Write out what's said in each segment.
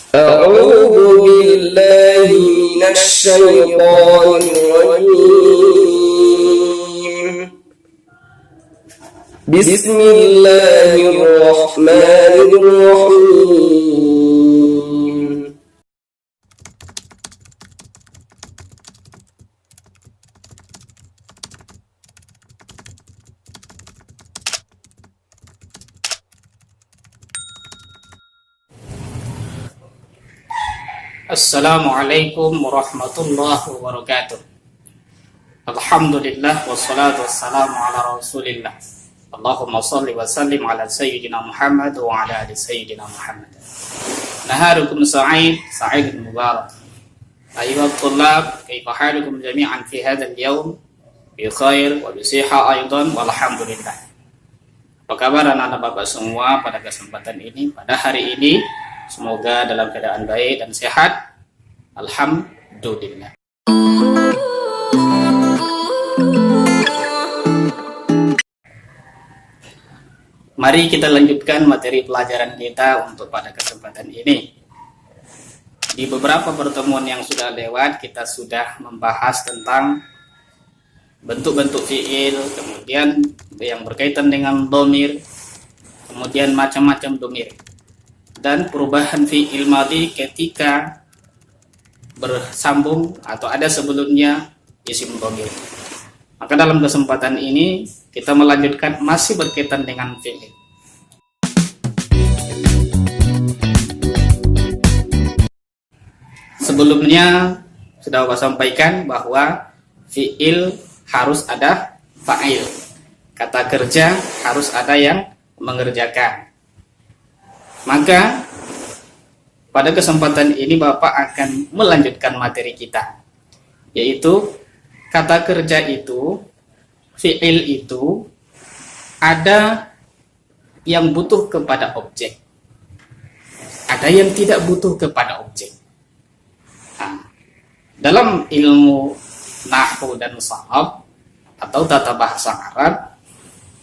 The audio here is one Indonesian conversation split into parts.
أعوذ بالله من الشيطان الرجيم. بسم الله الرحمن الرحيم. Assalamualaikum warahmatullahi wabarakatuh. Alhamdulillah wassalatu wassalamu ala rasulillah. Allahumma salli wa sallim ala sayyidina Muhammad wa ala ali sayyidina Muhammad. Naharukum sa'id mubarak. Ayuhat tullab, kaifa halukum jami'an fi hadzal yawm? Bi khair wa bi siha aidan walhamdulillah. Apa kabar anak-anak Bapak semua pada kesempatan ini, pada hari ini? Semoga dalam keadaan baik dan sehat. Alhamdulillah. Mari kita lanjutkan materi pelajaran kita untuk pada kesempatan ini. Di beberapa pertemuan yang sudah lewat, kita sudah membahas tentang bentuk-bentuk fiil, kemudian yang berkaitan dengan dhamir, kemudian macam-macam dhamir, dan perubahan fi'il madhi ketika bersambung atau ada sebelumnya isim dhamir. Maka dalam kesempatan ini kita melanjutkan masih berkaitan dengan fi'il. Sebelumnya sudah Bapak sampaikan bahwa fi'il harus ada fa'il. Kata kerja harus ada yang mengerjakan. Maka pada kesempatan ini Bapak akan melanjutkan materi kita, yaitu kata kerja itu, fi'il itu ada yang butuh kepada objek, ada yang tidak butuh kepada objek. Nah, dalam ilmu nahwu dan sha'ab atau tata bahasa Arab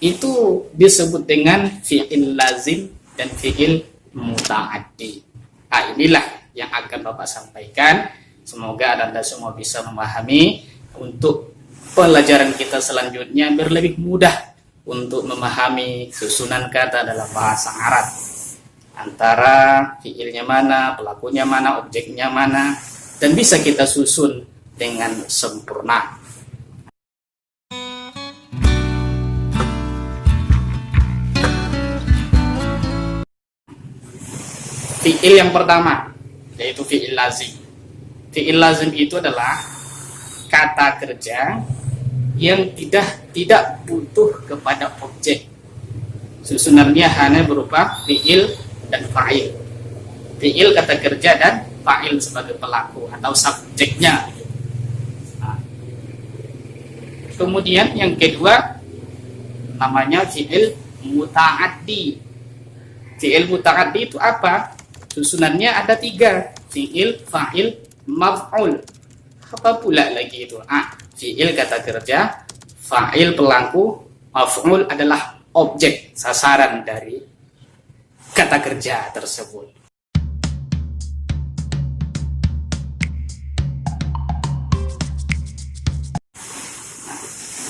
itu disebut dengan fi'il lazim dan fi'il muta'addi. Nah, inilah yang akan Bapak sampaikan. Semoga Anda semua bisa memahami untuk pelajaran kita selanjutnya biar lebih mudah untuk memahami susunan kata dalam bahasa Arab. Antara fi'ilnya mana, pelakunya mana, objeknya mana, dan bisa kita susun dengan sempurna. Fi'il yang pertama yaitu fi'il lazim. Fi'il lazim itu adalah kata kerja yang tidak butuh kepada objek. Susunannya hanya berupa fi'il dan fa'il. Fi'il kata kerja dan fa'il sebagai pelaku atau subjeknya. Nah, kemudian yang kedua namanya fi'il muta'addi. Fi'il muta'addi itu apa? Susunannya ada 3, fi'il, fa'il, maf'ul. Apa pula lagi itu? Fi'il kata kerja, fa'il pelaku, maf'ul adalah objek sasaran dari kata kerja tersebut.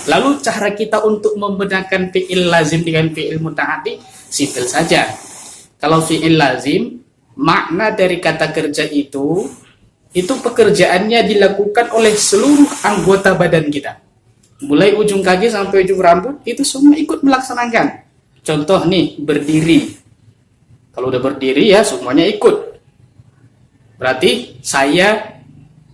Lalu cara kita untuk membedakan fi'il lazim dengan fi'il muta'addi simpel saja. Kalau fi'il lazim, makna dari kata kerja itu pekerjaannya dilakukan oleh seluruh anggota badan kita. Mulai ujung kaki sampai ujung rambut, itu semua ikut melaksanakan. Contoh nih, berdiri. Kalau udah berdiri ya semuanya ikut. Berarti saya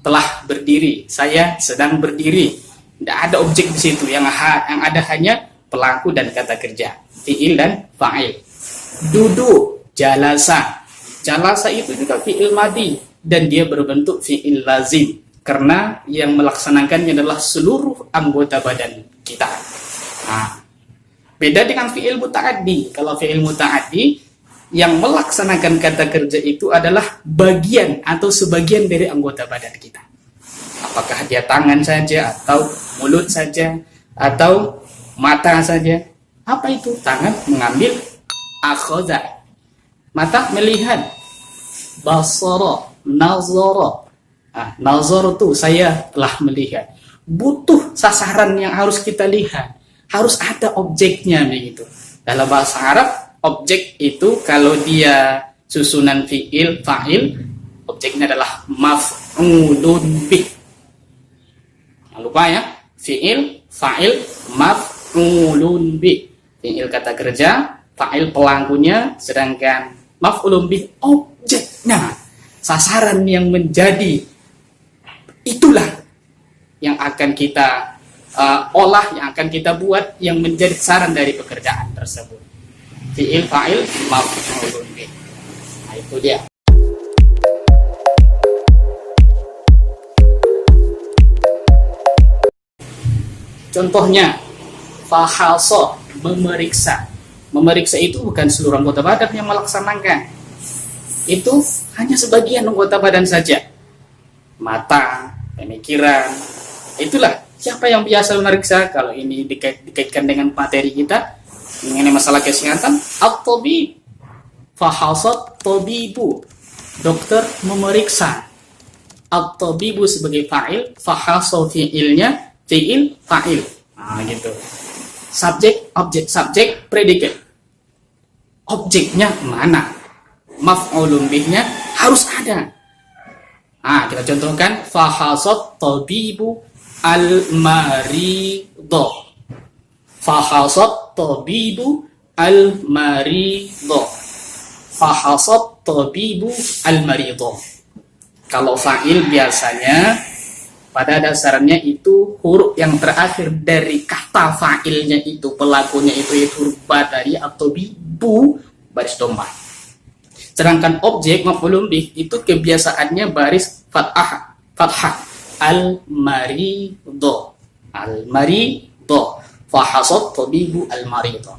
telah berdiri, saya sedang berdiri. Tidak ada objek di situ, yang ada hanya pelaku dan kata kerja, fi'il dan fa'il. Duduk, jalasa. Jalasa itu juga fi'il madhi dan dia berbentuk fi'il lazim karena yang melaksanakannya adalah seluruh anggota badan kita. Beda dengan fi'il muta'addi. Kalau fi'il muta'addi yang melaksanakan kata kerja itu adalah bagian atau sebagian dari anggota badan kita. Apakah dia tangan saja atau mulut saja atau mata saja? Apa itu? Tangan mengambil, akhadha. Mata melihat, basara, nazara. Nazar itu saya telah melihat. Butuh sasaran yang harus kita lihat. Harus ada objeknya begitu. Dalam bahasa Arab, objek itu kalau dia susunan fi'il, fa'il, objeknya adalah maf'ulun bih. Jangan lupa ya, fi'il, fa'il, maf'ulun bih. Fi'il kata kerja, fa'il pelakunya, sedangkan maf'ulun bih objeknya. Sasaran yang menjadi, itulah yang akan kita olah, yang akan kita buat, yang menjadi sasaran dari pekerjaan tersebut. Fi'il, fa'il, maf'ulun bih. Nah, itu dia. Contohnya, fahasa, memeriksa. Memeriksa itu bukan seluruh anggota badan yang melaksanakan. Itu hanya sebagian anggota badan saja. Mata, pemikiran, itulah siapa yang biasa memeriksa. Kalau ini dikaitkan dengan materi kita mengenai masalah kesehatan, at-tabib, fahasat tabibu, dokter memeriksa. At-tabibu sebagai fa'il, fahasa fi'ilnya, fi'il, fa'il. Nah, gitu. Subjek, objek, subjek, predikat. Objeknya mana? Maf'ulun bihnya harus ada. Kita contohkan fahasat tabibu al-marido. Fahasat tabibu al-marido. Fahasat tabibu al-marido. Kalau fa'il biasanya pada dasarnya itu huruf yang terakhir dari kata fa'ilnya itu, pelakunya itu huruf ba dari atau bibu baris domba. Sedangkan objek maf'ulun bih itu kebiasaannya baris fathah, al-marido, al-marido, fahasat tabibu al-marido.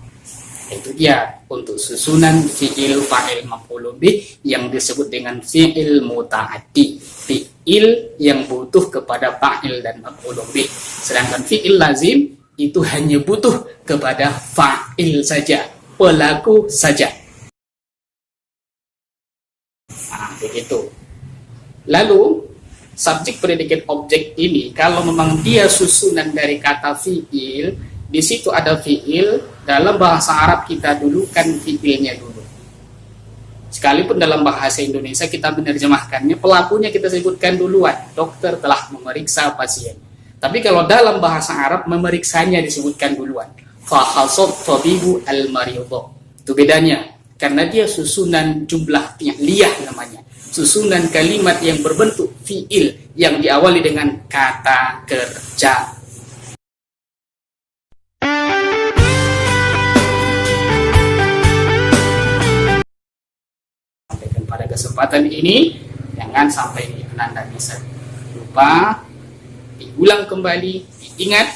Itu dia untuk susunan fi'il, fa'il, maf'ulun bih yang disebut dengan fi'il muta'addi, fi'il yang butuh kepada fa'il dan maf'ulun bih. Sedangkan fi'il lazim itu hanya butuh kepada fa'il saja, pelaku saja. Begitu. Lalu subjek, predikat, objek ini kalau memang dia susunan dari kata fi'il, di situ ada fi'il. Dalam bahasa Arab kita dulu kan fi'ilnya dulu. Sekalipun dalam bahasa Indonesia kita menerjemahkannya, pelakunya kita sebutkan duluan. Dokter telah memeriksa pasien. Tapi kalau dalam bahasa Arab memeriksanya disebutkan duluan. Fahasat tabibu al-marido. Itu bedanya. Karena dia susunan jumlah fi'liyah namanya. Susunan kalimat yang berbentuk fi'il yang diawali dengan kata kerja. Pada kesempatan ini jangan sampai Anda bisa lupa, diulang kembali, diingat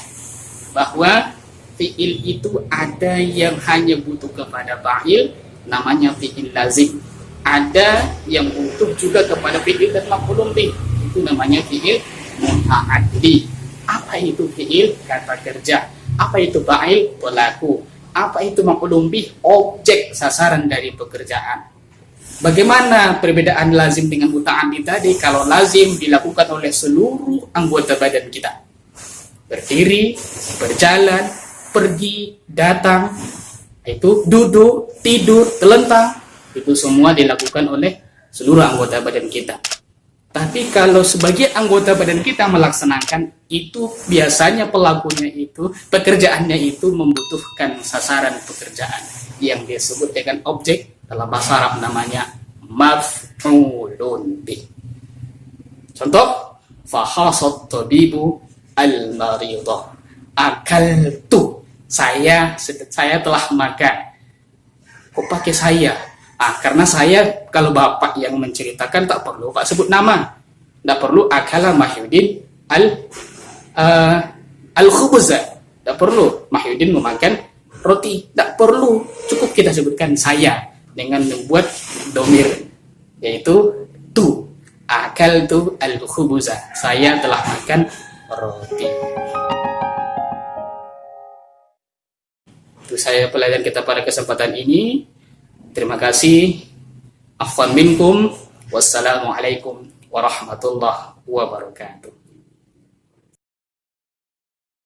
bahwa fi'il itu ada yang hanya butuh kepada fa'il, namanya fi'il lazim. Ada yang butuh juga kepada fi'il dan maf'ulun bih, itu namanya fi'il muta'addi. Apa itu fi'il? Kata kerja. Apa itu fa'il? Pelaku. Apa itu maf'ulun bih? Objek, sasaran dari pekerjaan. Bagaimana perbedaan lazim dengan muta'addi tadi? Kalau lazim dilakukan oleh seluruh anggota badan kita. Berdiri, berjalan, pergi, datang, itu duduk, tidur, telentang, itu semua dilakukan oleh seluruh anggota badan kita. Tapi kalau sebagian anggota badan kita melaksanakan, itu biasanya pelakunya itu, pekerjaannya itu membutuhkan sasaran pekerjaan yang disebut dengan objek, dalam bahasa Arab namanya maf'ulun bih. Contoh, fahasat tabibu al-marido. Akaltu, saya telah makan. Kok pakai saya? Karena saya, kalau bapak yang menceritakan tak perlu pak sebut nama, tak perlu akala Mahyudin al-khubza, tak perlu Mahyudin memakan roti, tak perlu, cukup kita sebutkan saya dengan membuat domir, yaitu tu, akaltu al-khubza, saya telah makan roti. Itu saya pelajaran kita pada kesempatan ini. Terima kasih. Afwan minkum. Wassalamualaikum warahmatullahi wabarakatuh.